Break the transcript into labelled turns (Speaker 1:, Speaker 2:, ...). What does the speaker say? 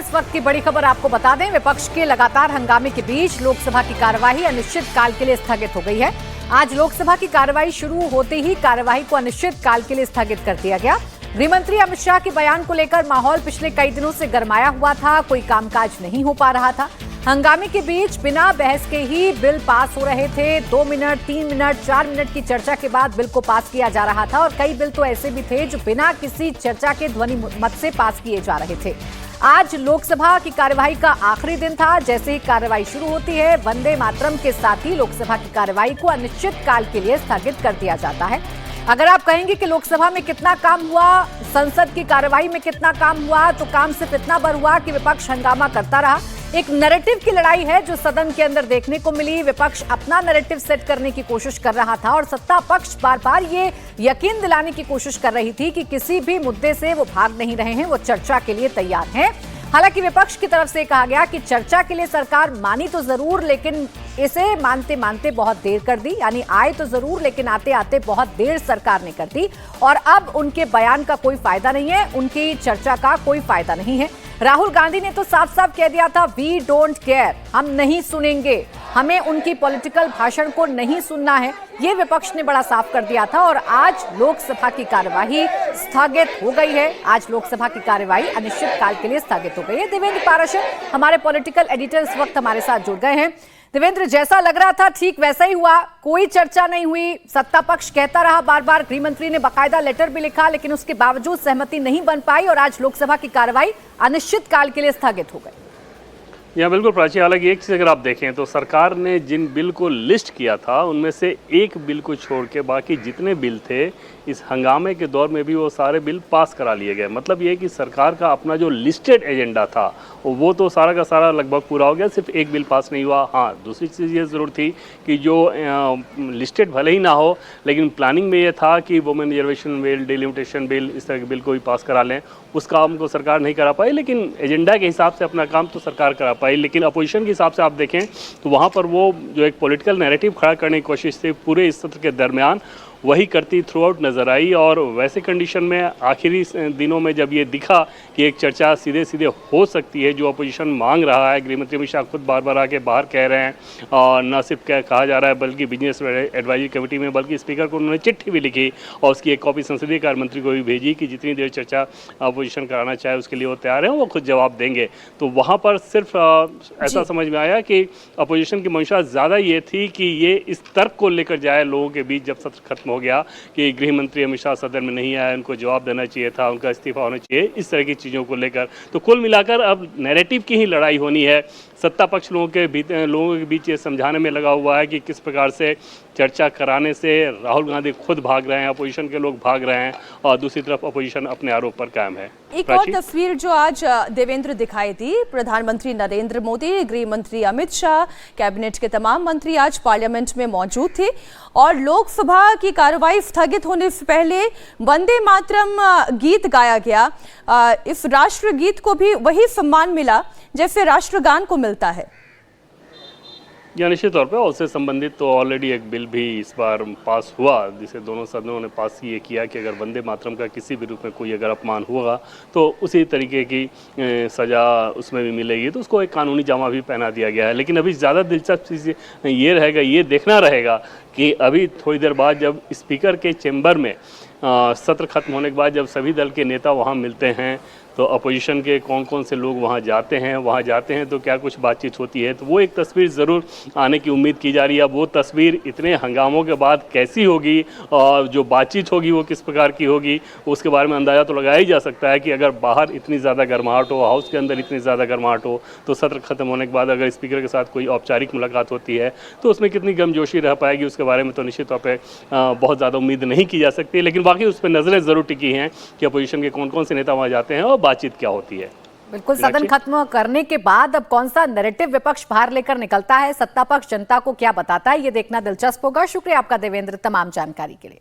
Speaker 1: इस वक्त की बड़ी खबर आपको बता दें, विपक्ष के लगातार हंगामे के बीच लोकसभा की कार्यवाही अनिश्चित काल के लिए स्थगित हो गई है। आज लोकसभा की कार्यवाही शुरू होते ही कार्यवाही को अनिश्चित काल के लिए स्थगित कर दिया गया। गृहमंत्री अमित शाह के बयान को लेकर माहौल पिछले कई दिनों से गरमाया हुआ था, कोई कामकाज नहीं हो पा रहा था। हंगामे के बीच बिना बहस के ही बिल पास हो रहे थे। 2 मिनट, 3 मिनट, 4 मिनट की चर्चा के बाद बिल को पास किया जा रहा था और कई बिल तो ऐसे भी थे जो बिना किसी चर्चा के ध्वनि मत से पास किए जा रहे थे। आज लोकसभा की कार्यवाही का आखिरी दिन था। जैसे ही कार्यवाही शुरू होती है, वंदे मातरम के साथ ही लोकसभा की कार्यवाही को अनिश्चित काल के लिए स्थगित कर दिया जाता है। अगर आप कहेंगे कि लोकसभा में कितना काम हुआ, संसद की कार्यवाही में कितना काम हुआ, तो काम सिर्फ इतना भर हुआ कि विपक्ष हंगामा करता रहा। एक नैरेटिव की लड़ाई है जो सदन के अंदर देखने को मिली। विपक्ष अपना नैरेटिव सेट करने की कोशिश कर रहा था और सत्ता पक्ष बार बार ये यकीन दिलाने की कोशिश कर रही थी कि किसी भी मुद्दे से वो भाग नहीं रहे हैं, वो चर्चा के लिए तैयार हैं। हालांकि विपक्ष की तरफ से कहा गया कि चर्चा के लिए सरकार मानी तो जरूर, लेकिन इसे मानते मानते बहुत देर कर दी। यानी आए तो जरूर, लेकिन आते आते बहुत देर सरकार ने कर दी और अब उनके बयान का कोई फायदा नहीं है, उनकी चर्चा का कोई फायदा नहीं है। राहुल गांधी ने तो साफ साफ कह दिया था, वी डोंट केयर, हम नहीं सुनेंगे, हमें उनकी पॉलिटिकल भाषण को नहीं सुनना है। ये विपक्ष ने बड़ा साफ कर दिया था और आज लोकसभा की कार्यवाही स्थगित हो गई है। आज लोकसभा की कार्यवाही अनिश्चित काल के लिए स्थगित हो गई है। देवेंद्र पाराशर हमारे पॉलिटिकल एडिटर इस वक्त हमारे साथ जुड़ गए हैं। देवेंद्र, जैसा लग रहा था ठीक वैसा ही हुआ, कोई चर्चा नहीं हुई, सत्ता पक्ष कहता रहा बार बार, गृहमंत्री ने बाकायदा लेटर भी लिखा, लेकिन उसके बावजूद सहमति नहीं बन पाई और आज लोकसभा की कार्यवाही अनिश्चित काल के लिए स्थगित हो गई।
Speaker 2: या बिल्कुल प्राची, हालांकि एक चीज़ अगर आप देखें तो सरकार ने जिन बिल को लिस्ट किया था उनमें से एक बिल को छोड़ के बाकी जितने बिल थे इस हंगामे के दौर में भी वो सारे बिल पास करा लिए गए। मतलब ये कि सरकार का अपना जो लिस्टेड एजेंडा था वो तो सारा का सारा लगभग पूरा हो गया, सिर्फ एक बिल पास नहीं हुआ। हाँ, दूसरी चीज़ ये ज़रूर थी कि जो लिस्टेड भले ही ना हो, लेकिन प्लानिंग में ये था कि women reservation bill, delimitation bill, इस तरह के बिल को भी पास करा लें। उस काम को सरकार नहीं करा पाई, लेकिन एजेंडा के हिसाब से अपना काम तो सरकार करा पाई। लेकिन अपोजिशन के हिसाब से आप देखें तो वहाँ पर वो जो एक पॉलिटिकल नैरेटिव खड़ा करने की कोशिश थी पूरे इस सत्र के दरमियान, वही करती थ्रू आउट नजर आई। और वैसे कंडीशन में आखिरी दिनों में जब ये दिखा कि एक चर्चा सीधे सीधे हो सकती है, जो अपोजिशन मांग रहा है, गृहमंत्री अमित शाह खुद बार बार आके बाहर कह रहे हैं, और न सिर्फ कहा जा रहा है बल्कि बिजनेस एडवाइजरी कमेटी में बल्कि स्पीकर को उन्होंने चिट्ठी भी लिखी और उसकी एक कॉपी संसदीय कार्य मंत्री को भी भेजी कि जितनी देर चर्चा अपोजिशन कराना चाहे उसके लिए वो तैयार है, वो खुद जवाब देंगे। तो वहाँ पर सिर्फ ऐसा समझ में आया कि अपोजिशन की मंशा ज़्यादा ये थी कि ये इस तर्क को लेकर जाए लोगों के बीच जब सत्र खत्म हो गया कि गृह मंत्री अमित शाह सदन में नहीं आए, उनको जवाब देना चाहिए था, उनका इस्तीफा होना चाहिए, इस तरह की चीज़ों को लेकर। तो कुल मिलाकर अब नैरेटिव की ही लड़ाई होनी है। सत्ता पक्ष लोगों के बीच ये समझाने में लगा हुआ है कि किस प्रकार से चर्चा कराने से राहुल गांधी खुद भाग रहे हैं, अपोजिशन के लोग भाग रहे हैं, और दूसरी तरफ अपोजिशन अपने आरोप पर कायम है।
Speaker 3: एक और तस्वीर जो आज देवेंद्र दिखाई थी, प्रधानमंत्री नरेंद्र मोदी, गृह मंत्री अमित शाह, कैबिनेट के तमाम मंत्री आज पार्लियामेंट में मौजूद थे और लोकसभा की कार्यवाही स्थगित होने से पहले वंदे मातरम गीत गाया गया। इस राष्ट्र गीत को भी वही सम्मान मिला जैसे राष्ट्रगान को मिलता है।
Speaker 2: या निश्चित तौर पे उससे संबंधित तो ऑलरेडी एक बिल भी इस बार पास हुआ, जिसे दोनों सदनों ने पास ये किया कि अगर वंदे मातरम का किसी भी रूप में कोई अगर अपमान होगा तो उसी तरीके की सज़ा उसमें भी मिलेगी। तो उसको एक कानूनी जामा भी पहना दिया गया है। लेकिन अभी ज़्यादा दिलचस्प चीज़ ये रहेगा, ये देखना रहेगा कि अभी थोड़ी देर बाद जब स्पीकर के चैम्बर में सत्र खत्म होने के बाद जब सभी दल के नेता वहाँ मिलते हैं तो अपोजिशन के कौन कौन से लोग वहाँ जाते हैं तो क्या कुछ बातचीत होती है, तो वो एक तस्वीर ज़रूर आने की उम्मीद की जा रही है। अब वो तस्वीर इतने हंगामों के बाद कैसी होगी और जो बातचीत होगी वो किस प्रकार की होगी, उसके बारे में अंदाज़ा तो लगाया ही जा सकता है कि अगर बाहर इतनी ज़्यादा गर्माहट हो, हाउस के अंदर इतनी ज़्यादा गर्माहट हो, तो सत्र खत्म होने के बाद अगर स्पीकर के साथ कोई औपचारिक मुलाकात होती है तो उसमें कितनी गर्मजोशी रह पाएगी, उसके बारे में तो निश्चित तौर पर बहुत ज़्यादा उम्मीद नहीं की जा सकती। लेकिन बाकी उस पर नज़रें ज़रूर टिकी हैं कि अपोजिशन के कौन कौन से नेता वहाँ जाते हैं और बातचीत क्या होती है।
Speaker 1: बिल्कुल, सदन खत्म करने के बाद अब कौन सा नैरेटिव विपक्ष बाहर लेकर निकलता है, सत्ता पक्ष जनता को क्या बताता है, ये देखना दिलचस्प होगा। शुक्रिया आपका देवेंद्र तमाम जानकारी के लिए।